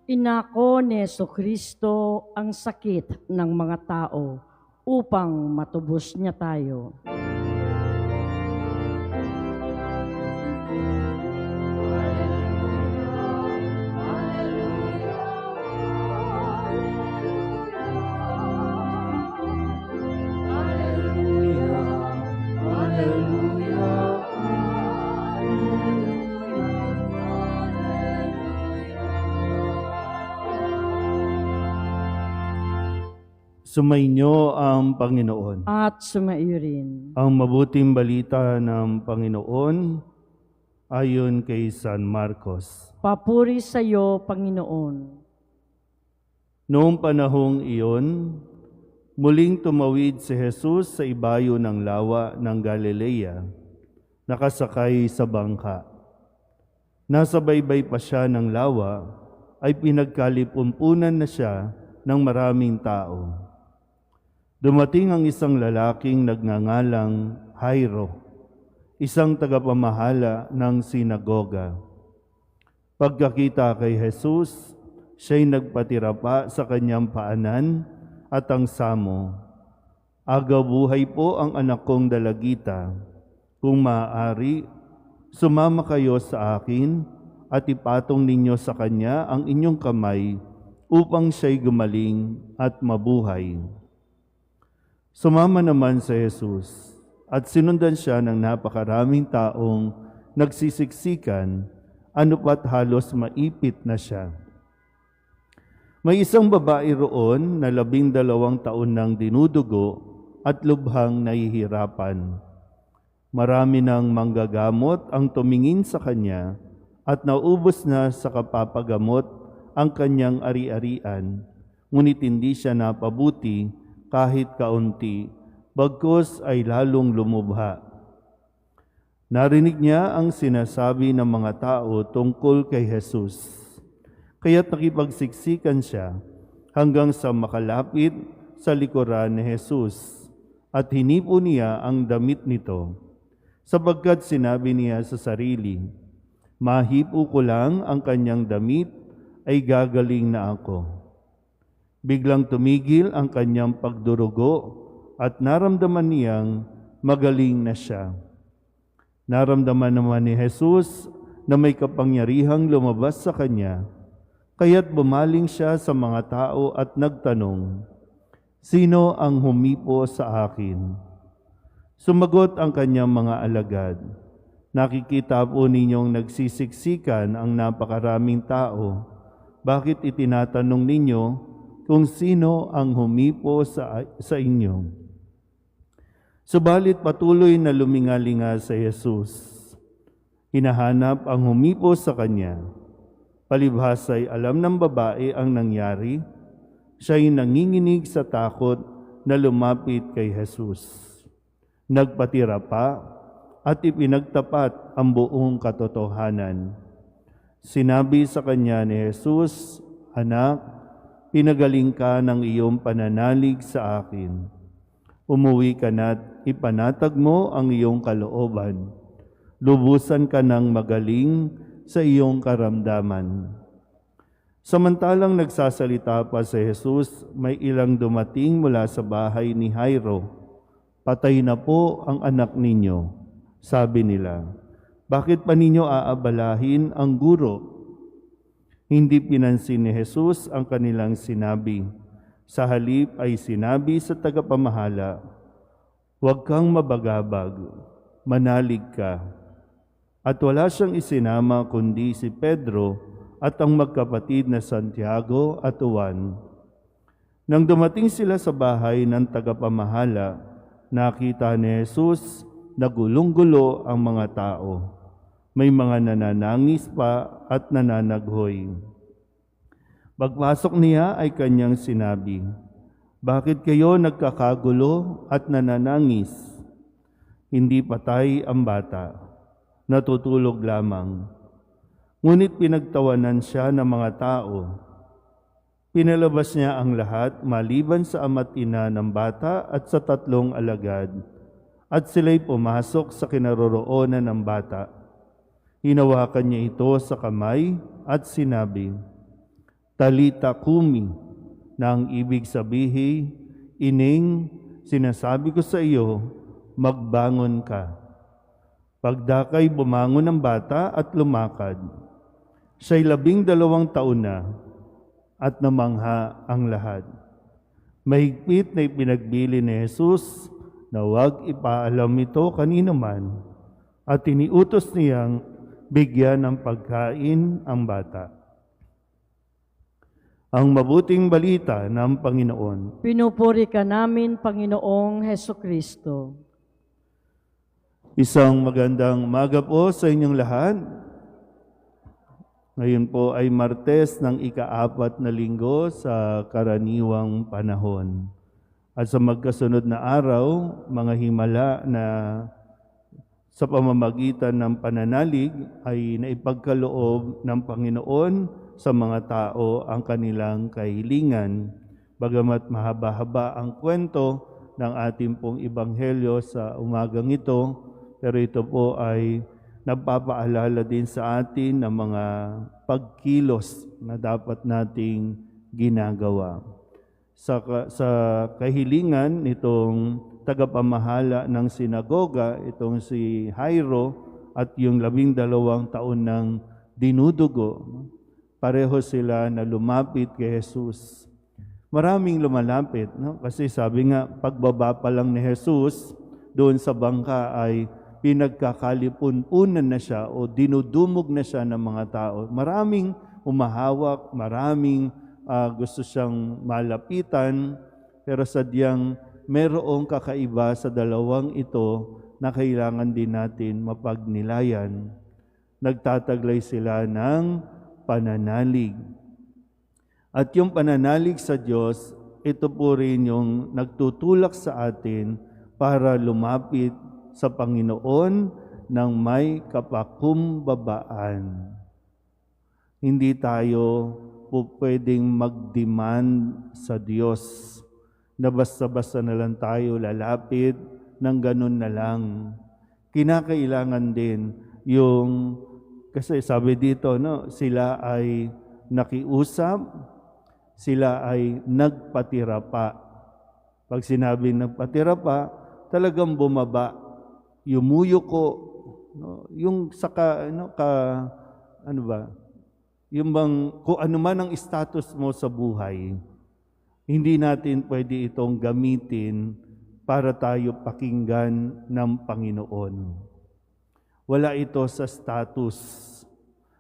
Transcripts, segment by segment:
Inako ni Jesucristo ang sakit ng mga tao upang matubos niya tayo. Sumainyo ang Panginoon. At sumaiyo rin. Ang mabuting balita ng Panginoon ayon kay San Marcos. Papuri sa iyo, Panginoon. Noong panahong iyon, muling tumawid si Jesus sa ibayo ng lawa ng Galilea, nakasakay sa bangka. Nasa baybay pa siya ng lawa, ay pinagkalipumpunan na siya ng maraming tao. Dumating ang isang lalaking nagngangalang Jairo, isang tagapamahala ng sinagoga. Pagkakita kay Jesus, siya'y nagpatira pa sa kanyang paanan at ang samo. Agaw buhay po ang anak kong dalagita. Kung maaari, sumama kayo sa akin at ipatong ninyo sa kanya ang inyong kamay upang siya'y gumaling at mabuhay. Sumama naman si Jesus at sinundan siya ng napakaraming taong nagsisiksikan, ano pat halos maipit na siya. May isang babae roon na 12 taon nang dinudugo at lubhang nahihirapan. Marami ng manggagamot ang tumingin sa kanya at naubos na sa kapapagamot ang kanyang ari-arian, ngunit hindi siya napabuti kahit kaunti, bagkus ay lalong lumubha. Narinig niya ang sinasabi ng mga tao tungkol kay Jesus, kaya't nakipagsiksikan siya hanggang sa makalapit sa likuran ni Jesus at hinipo niya ang damit nito, sapagkat sinabi niya sa sarili, mahipo ko lang ang kanyang damit ay gagaling na ako. Biglang tumigil ang kanyang pagdurugo at naramdaman niyang magaling na siya. Naramdaman naman ni Jesus na may kapangyarihang lumabas sa kanya, kaya't bumaling siya sa mga tao at nagtanong, sino ang humipo sa akin? Sumagot ang kanyang mga alagad, nakikita po ninyong nagsisiksikan ang napakaraming tao, bakit itinatanong ninyo kung sino ang humipo sa inyo? Subalit patuloy na lumingalinga sa Jesus. Hinahanap ang humipo sa kanya. Palibhasa'y alam ng babae ang nangyari. Siya'y nanginginig sa takot na lumapit kay Jesus. Nagpatira pa at ipinagtapat ang buong katotohanan. Sinabi sa kanya ni Jesus, anak, pinagaling ka ng iyong pananalig sa akin. Umuwi ka na't ipanatag mo ang iyong kalooban. Lubusan ka ng magaling sa iyong karamdaman. Samantalang nagsasalita pa si Jesus, may ilang dumating mula sa bahay ni Jairo. Patay na po ang anak ninyo, sabi nila. Bakit pa ninyo aabalahin ang guro? Hindi pinansin ni Jesus ang kanilang sinabi. Sa halip ay sinabi sa tagapamahala, huwag kang mabagabag, manalig ka. At wala siyang isinama kundi si Pedro at ang magkapatid na Santiago at Juan. Nang dumating sila sa bahay ng tagapamahala, nakita ni Jesus na gulong-gulo ang mga tao. May mga nananangis pa at nananaghoy. Pagpasok niya ay kanyang sinabi, bakit kayo nagkakagulo at nananangis? Hindi patay ang bata, natutulog lamang. Ngunit pinagtawanan siya ng mga tao. Pinalabas niya ang lahat maliban sa ama't ina ng bata at sa 3 alagad, at sila'y pumasok sa kinaroroonan ng bata. Hinawakan niya ito sa kamay at sinabi, Talita kumi, na ang ibig sabihin, ining, sinasabi ko sa iyo, magbangon ka. Pagdakay bumangon ng bata at lumakad. Siya'y 12 taon na at namangha ang lahat. Mahigpit na ipinagbili ni Jesus na huwag ipaalam ito kanino man at iniutos niyang bigyan ng pagkain ang bata. Ang mabuting balita ng Panginoon. Pinupuri ka namin, Panginoong Hesukristo. Isang magandang umaga po sa inyong lahat. Ngayon po ay Martes ng ika-4 na linggo sa karaniwang panahon. At sa magkasunod na araw, mga himala na sa pamamagitan ng pananalig ay naipagkaloob ng Panginoon sa mga tao ang kanilang kahilingan. Bagamat mahaba-haba ang kwento ng ating pong Ebanghelyo sa umagang ito, pero ito po ay nagpapaalala din sa atin ng mga pagkilos na dapat nating ginagawa. Sa kahilingan nitong tagapamahala ng sinagoga, itong si Jairo at yung 12 taon ng dinudugo, pareho sila na lumapit kay Jesus. Maraming lumalapit, no? Kasi sabi nga, pagbaba pa lang ni Jesus doon sa bangka ay pinagkakalipun-punan na siya o dinudumog na siya ng mga tao. Maraming umahawak, maraming gusto siyang malapitan, pero sadyang merong kakaiba sa dalawang ito na kailangan din natin mapagnilayan. Nagtataglay sila ng pananalig. At yung pananalig sa Diyos, ito po rin yung nagtutulak sa atin para lumapit sa Panginoon ng may kapakumbabaan. Hindi tayo po pwedeng mag-demand sa Diyos na basta-basta na lang tayo lalapit ng ganun na lang. Kinakailangan din yung, kasi sabi dito, no, sila ay nakiusap, sila ay nagpatira pa. Pag sinabi nagpatira pa, talagang bumaba, yumuyuko, no, yung saka, yung bang, kung ano man ang status mo sa buhay, hindi natin pwede itong gamitin para tayo pakinggan ng Panginoon. Wala ito sa status.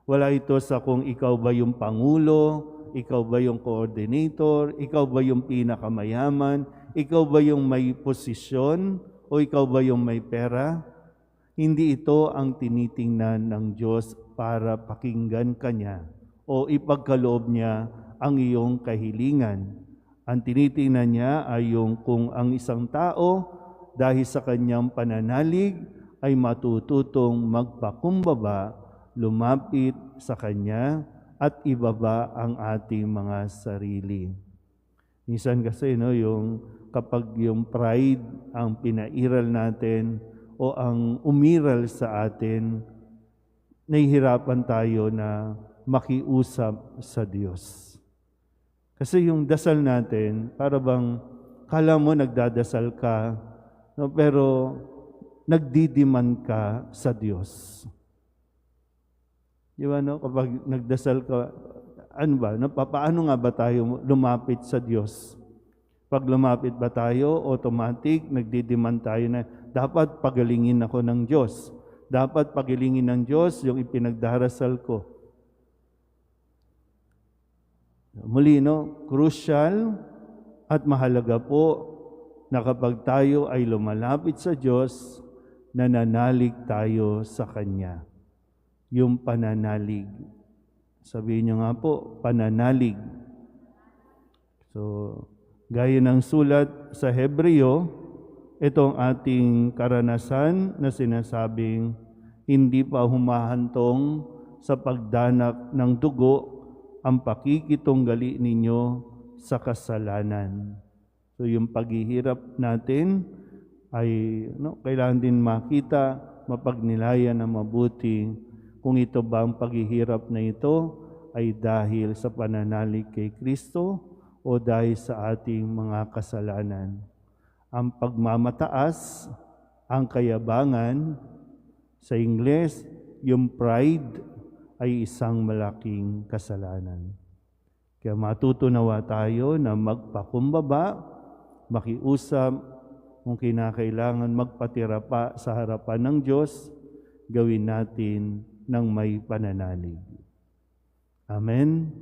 Wala ito sa kung ikaw ba yung pangulo, ikaw ba yung coordinator, ikaw ba yung pinakamayaman, ikaw ba yung may posisyon, o ikaw ba yung may pera. Hindi ito ang tinitingnan ng Diyos para pakinggan ka niya o ipagkaloob niya ang iyong kahilingan. Ang tinitingnan niya ay yung kung ang isang tao dahil sa kanyang pananalig ay matututong magpakumbaba, lumapit sa kanya at ibaba ang ating mga sarili. Minsan kasi yung kapag yung pride ang pinairal natin o ang umiral sa atin, nahihirapan tayo na makiusap sa Diyos. Kasi yung dasal natin, para bang kala mo nagdadasal ka, no, pero nagdidiman ka sa Diyos. Di ba, no? Kapag nagdasal ka, paano nga ba tayo lumapit sa Diyos? Pag lumapit ba tayo, automatic, nagdidiman tayo na dapat pagalingin ako ng Diyos. Dapat pagalingin ng Diyos yung ipinagdarasal ko. Muli, no? Crucial at mahalaga po na kapag tayo ay lumalapit sa Diyos, nananalig tayo sa Kanya. Yung pananalig. Sabihin niyo nga po, pananalig. So, gaya ng sulat sa Hebreo, itong ating karanasan na sinasabing hindi pa humahantong sa pagdanak ng dugo ang pakikitunggali ninyo sa kasalanan. So yung paghihirap natin ay kailangan din makita, mapagnilayan na mabuti kung ito ba ang paghihirap na ito ay dahil sa pananalig kay Kristo o dahil sa ating mga kasalanan. Ang pagmamataas, ang kayabangan, sa Ingles, yung pride ay isang malaking kasalanan. Kaya matutunawa tayo na magpakumbaba, makiusap, kung kinakailangan magpatira pa sa harapan ng Diyos, gawin natin ng may pananalig. Amen.